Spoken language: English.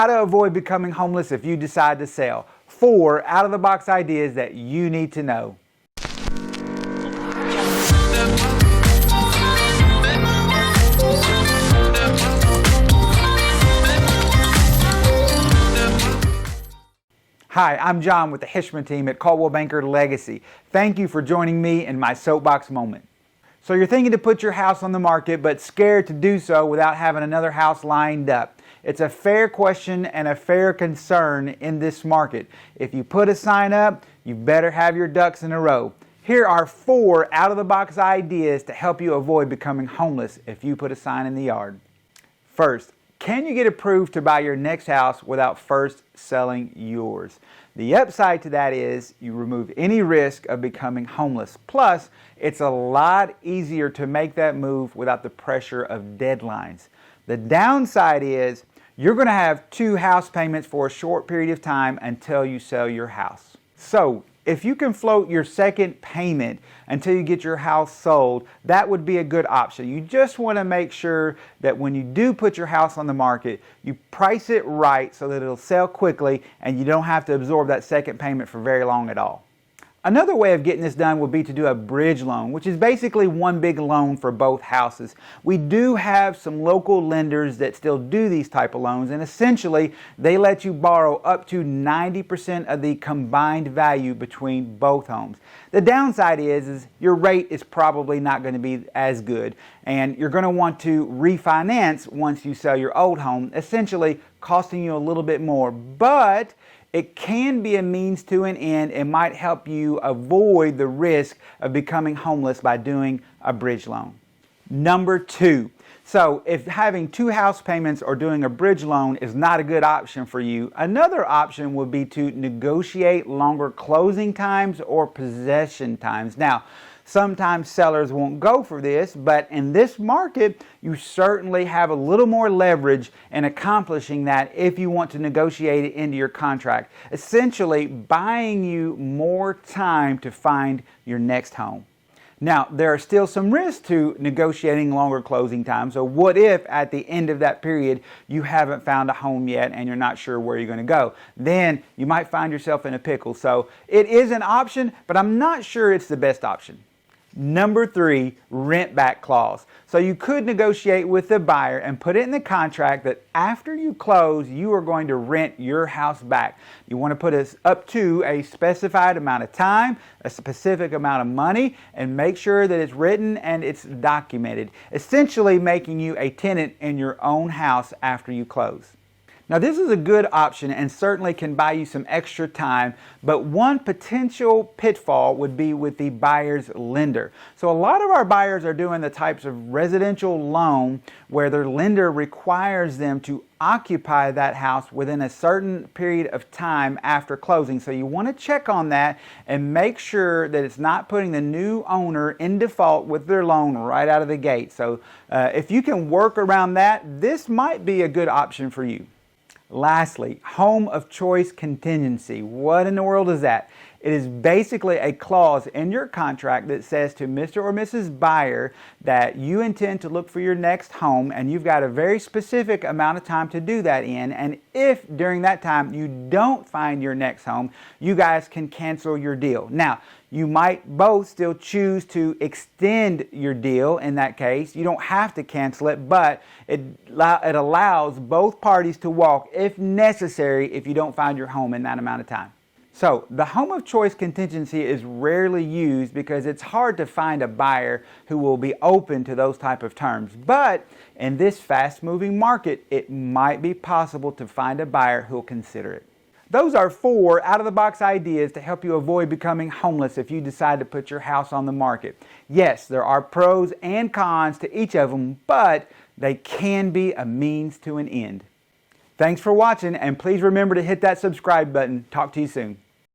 how to avoid becoming homeless if you decide to sell. 4 out-of-the-box ideas that you need to know. Hi, I'm John with the Hishmeh team at Coldwell Banker Legacy. Thank you for joining me in my soapbox moment. So you're thinking to put your house on the market, but scared to do so without having another house lined up. It's a fair question and a fair concern in this market. If you put a sign up, you better have your ducks in a row. Here are 4 out-of-the-box ideas to help you avoid becoming homeless if you put a sign in the yard. First, can you get approved to buy your next house without first selling yours? The upside to that is you remove any risk of becoming homeless. Plus, it's a lot easier to make that move without the pressure of deadlines. The downside is you're going to have 2 house payments for a short period of time until you sell your house. So, if you can float your second payment until you get your house sold, that would be a good option. You just want to make sure that when you do put your house on the market, you price it right so that it'll sell quickly and you don't have to absorb that second payment for very long at all. Another way of getting this done would be to do a bridge loan, which is basically one big loan for both houses. We do have some local lenders that still do these type of loans, and essentially they let you borrow up to 90% of the combined value between both homes. The downside is your rate is probably not going to be as good, and you're going to want to refinance once you sell your old home, essentially costing you a little bit more, but it can be a means to an end. It might help you avoid the risk of becoming homeless by doing a bridge loan. Number 2. So if having 2 house payments or doing a bridge loan is not a good option for you, another option would be to negotiate longer closing times or possession times. Now, sometimes sellers won't go for this, but in this market, you certainly have a little more leverage in accomplishing that if you want to negotiate it into your contract, essentially buying you more time to find your next home. Now, there are still some risks to negotiating longer closing times. So what if at the end of that period you haven't found a home yet and you're not sure where you're going to go? Then you might find yourself in a pickle. So it is an option, but I'm not sure it's the best option. Number 3, rent back clause. So you could negotiate with the buyer and put it in the contract that after you close, you are going to rent your house back. You want to put it up to a specified amount of time, a specific amount of money, and make sure that it's written and it's documented, essentially making you a tenant in your own house after you close. Now, this is a good option and certainly can buy you some extra time, but one potential pitfall would be with the buyer's lender. So a lot of our buyers are doing the types of residential loan where their lender requires them to occupy that house within a certain period of time after closing. So you want to check on that and make sure that it's not putting the new owner in default with their loan right out of the gate. So if you can work around that, this might be a good option for you. Lastly, home of choice contingency. What in the world is that? It is basically a clause in your contract that says to Mr. or Mrs. Buyer that you intend to look for your next home and you've got a very specific amount of time to do that in. And if during that time you don't find your next home, you guys can cancel your deal. Now, you might both still choose to extend your deal in that case. You don't have to cancel it, but it allows both parties to walk if necessary if you don't find your home in that amount of time. So the home of choice contingency is rarely used because it's hard to find a buyer who will be open to those type of terms. But in this fast-moving market, it might be possible to find a buyer who will consider it. Those are 4 out-of-the-box ideas to help you avoid becoming homeless if you decide to put your house on the market. Yes, there are pros and cons to each of them, but they can be a means to an end. Thanks for watching, and please remember to hit that subscribe button. Talk to you soon.